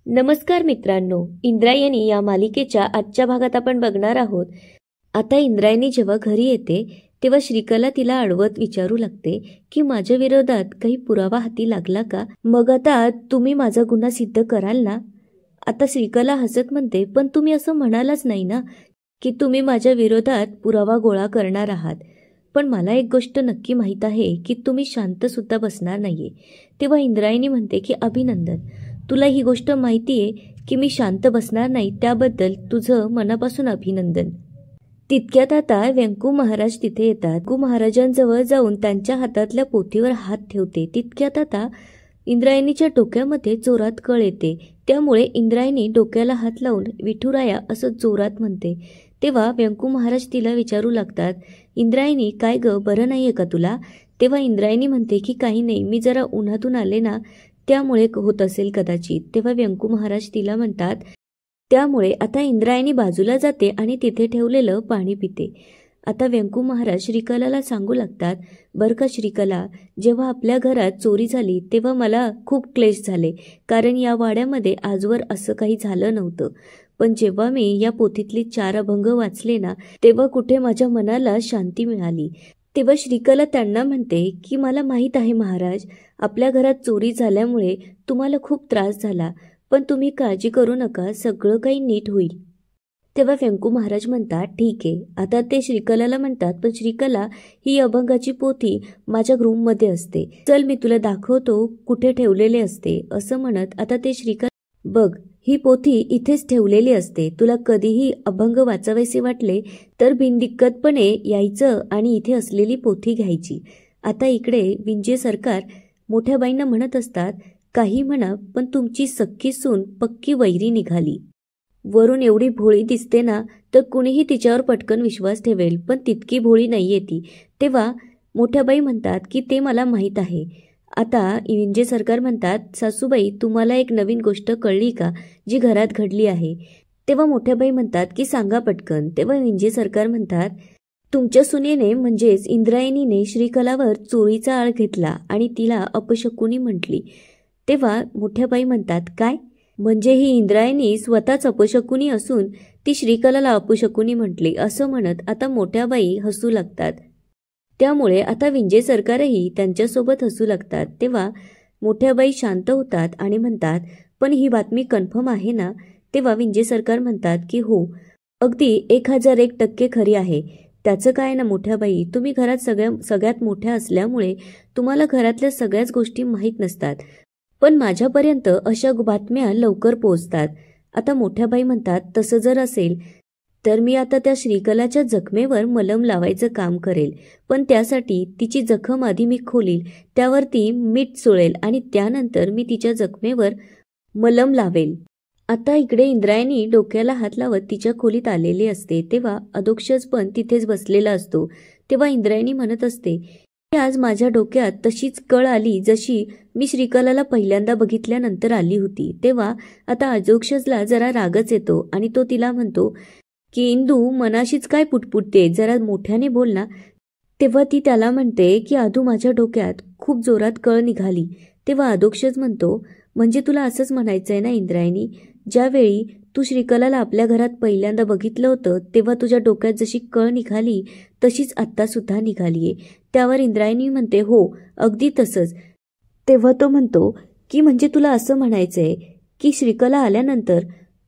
नमस्कार मित्रांनो, इंद्रायणी या मालिकेच्या आजच्या भागात आपण बघणार आहोत. आता इंद्रायणी जेव्हा घरी येते तेव्हा श्रीकला तिला अडवत विचारू लागते की माझ्या विरोधात काही पुरावा हाती लागला का? मग आता तुम्ही माझा गुन्हा सिद्ध कराल ना? आता श्रीकला हसत म्हणते, पण तुम्ही असं म्हणालाच नाही ना की तुम्ही माझ्या विरोधात पुरावा गोळा करणार आहात. पण मला एक गोष्ट नक्की माहीत आहे की तुम्ही शांत सुद्धा बसणार नाहीये. तेव्हा इंद्रायणी म्हणते की अभिनंदन, तुला ही गोष्ट माहिती आहे की मी शांत बसणार नाही, त्याबद्दल तुझं मनापासून अभिनंदन. तितक्यात आता व्यंकू महाराज तिथे येतात. व्यंकू महाराजांजवळ जाऊन त्यांच्या हातातल्या पोथीवर हात ठेवते. तितक्यात आता इंद्रायणीच्या डोक्यामध्ये जोरात कळ येते. त्यामुळे इंद्रायणी डोक्याला हात लावून विठुराया असं जोरात म्हणते. तेव्हा व्यंकू महाराज तिला विचारू लागतात, इंद्रायणी काय ग, बरं नाहीये का तुला? तेव्हा इंद्रायणी म्हणते की काही नाही, मी जरा उन्हातून आले ना, त्यामुळे होत असेल कदाचित. तेव्हा व्यंकू महाराज तिला म्हणतात. त्यामुळे आता इंद्रायणी बाजूला जाते आणि तिथे ठेवलेलं पाणी पिते. आता व्यंकू महाराज श्रीकलाला सांगू लागतात, बरं का श्रीकला, जेव्हा आपल्या घरात चोरी झाली तेव्हा मला खूप क्लेश झाले, कारण या वाड्यामध्ये आजवर असं काही झालं नव्हतं. पण जेव्हा मी या पोथीतली 4 अभंग वाचले ना, तेव्हा कुठे माझ्या मनाला शांती मिळाली. तेव्हा श्रीकला त्यांना म्हणते की मला माहीत आहे महाराज, आपल्या घरात चोरी झाल्यामुळे तुम्हाला खूप त्रास झाला, पण तुम्ही काळजी करू नका, सगळं काही नीट होईल. तेव्हा व्यंकू महाराज म्हणतात, ठीक आहे. आता ते श्रीकलाला म्हणतात, पण श्रीकला, ही अभंगाची पोथी माझ्या रूममध्ये असते, चल मी तुला दाखवतो कुठे ठेवलेले असते. असं म्हणत आता ते श्रीकला, बघ ही पोथी इथेच ठेवलेली असते, तुला कधीही अभंग वाचावेसे वाटले तर बिनदिक्कतपणे यायचं आणि इथे असलेली पोथी घ्यायची. आता इकडे विंजे सरकार मोठ्या बाईंना म्हणत असतात, काही म्हणा पण तुमची सख्खी सून पक्की वैरी निघाली. वरून एवढी भोळी दिसते ना, तर कुणीही तिच्यावर पटकन विश्वास ठेवेल, पण तितकी भोळी नाहीये ती. तेव्हा मोठ्या बाई म्हणतात की ते मला माहीत आहे. आता विंजे सरकार म्हणतात, सासूबाई तुम्हाला एक नवीन गोष्ट कळली का, जी घरात घडली आहे? तेव्हा मोठ्या बाई म्हणतात की सांगा पटकन. तेव्हा विंजे सरकार म्हणतात, तुमच्या सुनेने म्हणजेच इंद्रायणीने श्रीकलावर चोरीचा आळ घेतला आणि तिला अपशकुनी म्हटली. तेव्हा मोठ्या बाई म्हणतात, काय म्हणजे ही इंद्रायणी स्वतःच अपशकुनी असून ती श्रीकलाला अपशकुनी म्हटली? असं म्हणत आता मोठ्या बाई हसू लागतात. त्यामुळे आता विंजे सरकारही त्यांच्यासोबत हसू लागतात. तेव्हा मोठ्या बाई शांत होतात आणि म्हणतात, पण ही बातमी कन्फर्म आहे ना? तेव्हा विंजे सरकार म्हणतात की हो, अगदी 1001% खरी आहे. त्याचं काय ना मोठ्या बाई, तुम्ही घरात सगळ्यात मोठ्या असल्यामुळे तुम्हाला घरातल्या सगळ्याच गोष्टी माहीत नसतात, पण माझ्यापर्यंत अशा बातम्या लवकर पोहोचतात. आता मोठ्या बाई म्हणतात, तसं जर असेल तर मी आता त्या श्रीकलाच्या जखमेवर मलम लावायचं काम करेल, पण त्यासाठी तिची जखम आधी मी खोलील, त्यावरती मीठ चोळेल आणि त्यानंतर मी तिच्या जखमेवर मलम लावेल. आता इकडे इंद्रायणी डोक्याला हात लावत तिच्या खोलीत आलेली असते. तेव्हा अधोक्षज पण तिथेच बसलेला असतो. तेव्हा इंद्रायणी म्हणत असते की आज माझ्या डोक्यात तशीच कळ आली जशी मी श्रीकलाला पहिल्यांदा बघितल्यानंतर आली होती. तेव्हा आता अधोक्षजला जरा रागच येतो आणि तो तिला म्हणतो की इंदू, मनाशीच काय पुटपुटते, जरा मोठ्याने बोल ना. तेव्हा ती त्याला म्हणते की आधू, माझ्या डोक्यात खूप जोरात कळ निघाली. तेव्हा अधोक्षज म्हणतो, म्हणजे तुला असंच म्हणायचंय ना इंद्रायणी, ज्यावेळी तू श्रीकलाला आपल्या घरात पहिल्यांदा बघितलं होतं तेव्हा तुझ्या डोक्यात जशी कळ निघाली तशीच आत्ता सुद्धा निघालीये. त्यावर इंद्रायणी म्हणते, हो अगदी तसंच. तेव्हा तो म्हणतो की म्हणजे तुला असं म्हणायचंय की श्रीकला आल्यानंतर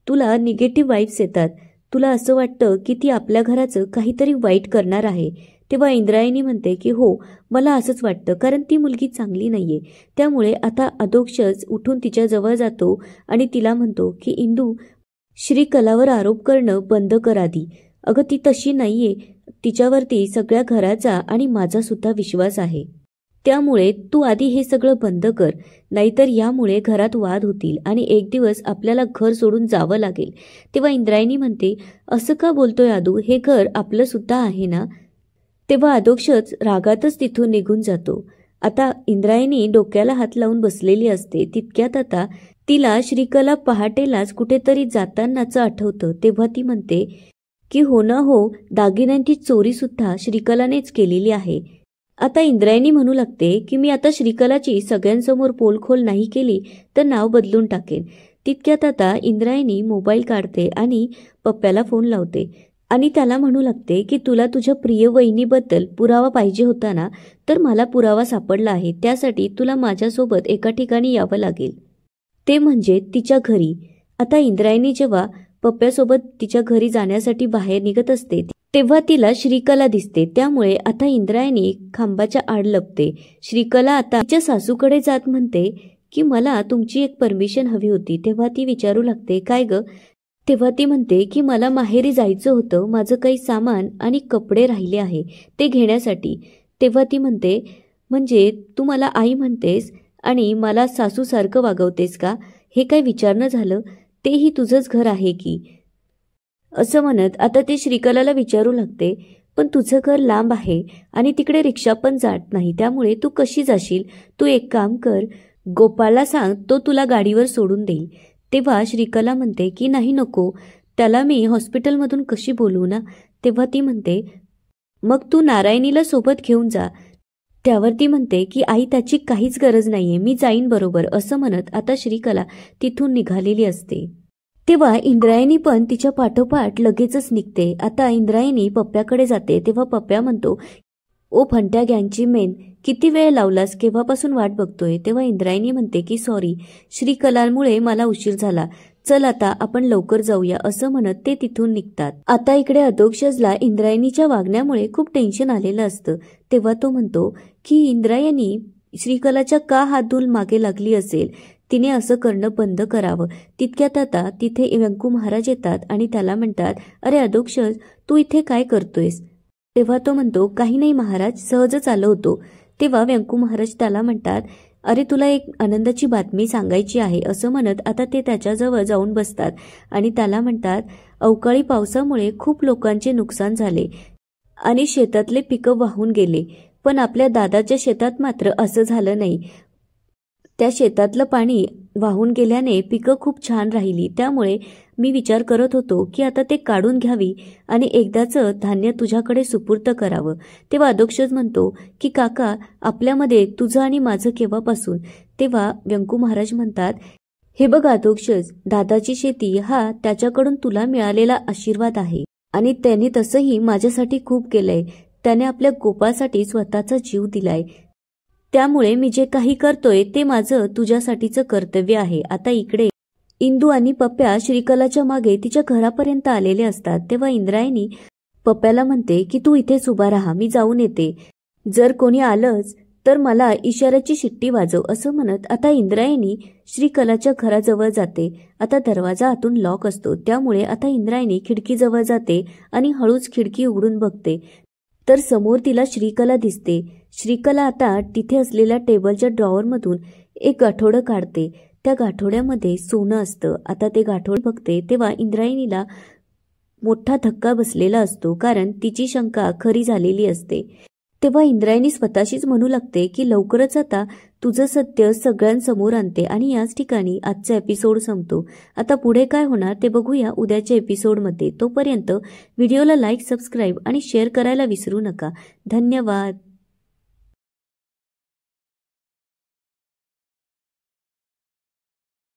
तुला निगेटिव्ह वाईब्स येतात, तुला असं वाटतं की ती आपल्या घराचं काहीतरी वाईट करणार आहे. तेव्हा इंद्रायणी म्हणते की हो, मला असंच वाटतं, कारण ती मुलगी चांगली नाहीये. त्यामुळे आता अधोक्षज उठून तिच्या जवळ जातो आणि तिला म्हणतो की इंदू, श्रीकलावर आरोप करणं बंद कर आधी. अगं ती तशी नाहीये, तिच्यावरती सगळ्या घराचा आणि माझा सुद्धा विश्वास आहे. त्यामुळे तू आधी हे सगळं बंद कर, नाहीतर यामुळे घरात वाद होतील आणि एक दिवस आपल्याला घर सोडून जावं लागेल. तेव्हा इंद्रायणी म्हणते, असं का बोलतोय आदू, हे घर आपलं सुद्धा आहे ना? तेव्हा अधोक्षज रागातच तिथून निघून जातो. आता इंद्रायणी डोक्याला हात लावून बसलेली असते. तितक्यात आता तिला श्रीकला पहाटेलाच कुठेतरी जातानाचं आठवतं. तेव्हा ती म्हणते की हो ना हो, दागिन्यांची चोरी सुद्धा श्रीकलानेच केलेली आहे. आता इंद्रायणी म्हणू लागते की मी आता श्रीकलाची सगळ्यांसमोर पोलखोल नाही केली तर नाव बदलून टाकेन. तितक्यात आता इंद्रायणी मोबाईल काढते आणि पप्प्याला फोन लावते आणि त्याला म्हणू लागते की तुला तुझ्या प्रिय वहिनीबद्दल पुरावा पाहिजे होता ना, तर मला पुरावा सापडला आहे. त्यासाठी तुला माझ्यासोबत एका ठिकाणी यावं लागेल, ते म्हणजे तिच्या घरी. आता इंद्रायणी जेव्हा पप्प्यासोबत तिच्या घरी जाण्यासाठी बाहेर निघत असते तेव्हा तिला श्रीकला दिसते. त्यामुळे आता इंद्रायणी खांबाच्या आड लपते. श्रीकला आता तिच्या सासूकडे जात म्हणते की मला तुमची एक परमिशन हवी होती. तेव्हा ती विचारू लागते, काय ग? तेव्हा ती म्हणते की मला माहेरी जायचं होतं, माझं काही सामान आणि कपडे राहिले आहे ते घेण्यासाठी. तेव्हा ती म्हणते, म्हणजे तू मला आई म्हणतेस आणि मला सासूसारखं वागवतेस का? हे काय विचारणं झालं? तेही तुझंच घर आहे की? असं म्हणत आता ते श्रीकलाला विचारू लागते, पण तुझं घर लांब आहे आणि तिकडे रिक्षा पण जात नाही, त्यामुळे तू कशी जाशील? तू एक काम कर, गोपाळला सांग, तो तुला गाडीवर सोडून देईल. तेव्हा श्रीकला म्हणते की नाही नको, त्याला मी हॉस्पिटलमधून कशी बोलवू ना. तेव्हा ती म्हणते मग तू नारायणीला सोबत घेऊन जा. त्यावर ती म्हणते की आई त्याची काहीच गरज नाहीये, मी जाईन बरोबर. असं म्हणत आता श्रीकला तिथून निघालेली असते. तेव्हा इंद्रायणी पण तिच्या पाठोपाठ लगेचच निघते. आता इंद्रायणी पप्प्याकडे जाते तेव्हा पप्प्या म्हणतो, ओ फंट्या गँगची मेन, किती वेळ लावलास, केव्हापासून वाट बघतोय. तेव्हा इंद्रायणी म्हणते की सॉरी, श्रीकलामुळे मला उशीर झाला, चल आता आपण लवकर जाऊया. असं म्हणत ते तिथून निघतात. आता इकडे अधोक्षजला इंद्रायणीच्या वागण्यामुळे खूप टेन्शन आलेलं असतं. तेव्हा तो म्हणतो की इंद्रायणी श्रीकलाच्या का हात धुवून मागे लागली असेल, तिने असं करणं बंद करावं. तितक्यात आता तिथे व्यंकू महाराज येतात आणि त्याला म्हणतात, अरे अधोक्षज, तू इथे काय करतोयस? तेव्हा तो म्हणतो, काही नाही महाराज, सहजच आलो होतो. तेव्हा व्यंकू महाराज त्याला म्हणतात, अरे तुला एक आनंदाची बातमी सांगायची आहे. असं म्हणत आता ते त्याच्याजवळ जाऊन बसतात आणि त्याला म्हणतात, अवकाळी पावसामुळे खूप लोकांचे नुकसान झाले आणि शेतातले पिकं वाहून गेले, पण आपल्या दादाच्या शेतात मात्र असं झालं नाही. त्या शेतातलं पाणी वाहून गेल्याने पिकं खूप छान राहिली. त्यामुळे मी विचार करत होतो की आता ते काढून घ्यावी आणि एकदाचं धान्य तुझ्याकडे सुपूर्द करावं. तेव्हा अधोक्षज म्हणतो की काका, आपल्यामध्ये तुझं आणि माझं केव्हापासून? तेव्हा व्यंकू महाराज म्हणतात, हे बघ अधोक्षज, दादाची शेती हा त्याच्याकडून तुला मिळालेला आशीर्वाद आहे आणि त्याने तसंही माझ्यासाठी खूप केलंय. त्याने आपल्या गोपासाठी स्वतःचा जीव दिलाय. त्यामुळे मी जे काही करतोय ते माझं तुझ्यासाठीचं कर्तव्य आहे. आता इकडे इंदू आणि पप्प्या श्रीकलाच्या मागे तिच्या घरापर्यंत आलेले असतात. तेव्हा इंद्रायणी पप्प्याला म्हणते की तू इथेच उभा राहा, मी जाऊन येते. जर कोणी आलंच तर मला इशाऱ्याची शिट्टी वाजव. असं म्हणत आता इंद्रायणी श्रीकलाच्या घराजवळ जाते. आता दरवाजा आतून लॉक असतो, त्यामुळे आता इंद्रायणी खिडकीजवळ जाते आणि हळूच खिडकी उघडून बघते तर समोर तिला श्रीकला दिसते. श्रीकला आता तिथे असलेल्या टेबलच्या ड्रॉवरमधून एक गाठोडं काढते. त्या गाठोड्यामध्ये सोनं असतं. आता ते गाठोडं बघते तेव्हा इंद्रायणीला मोठा धक्का बसलेला असतो, कारण तिची शंका खरी झालेली असते. तेव्हा इंद्रायणी स्वतःशीच म्हणू लागते की लवकरच आता तुझं सत्य सगळ्यांसमोर आणते आणि याच ठिकाणी आजचा एपिसोड संपतो. आता पुढे काय होणार ते बघूया उद्याच्या एपिसोडमध्ये. तोपर्यंत व्हिडिओला लाईक, सबस्क्राईब आणि शेअर करायला विसरू नका. धन्यवाद.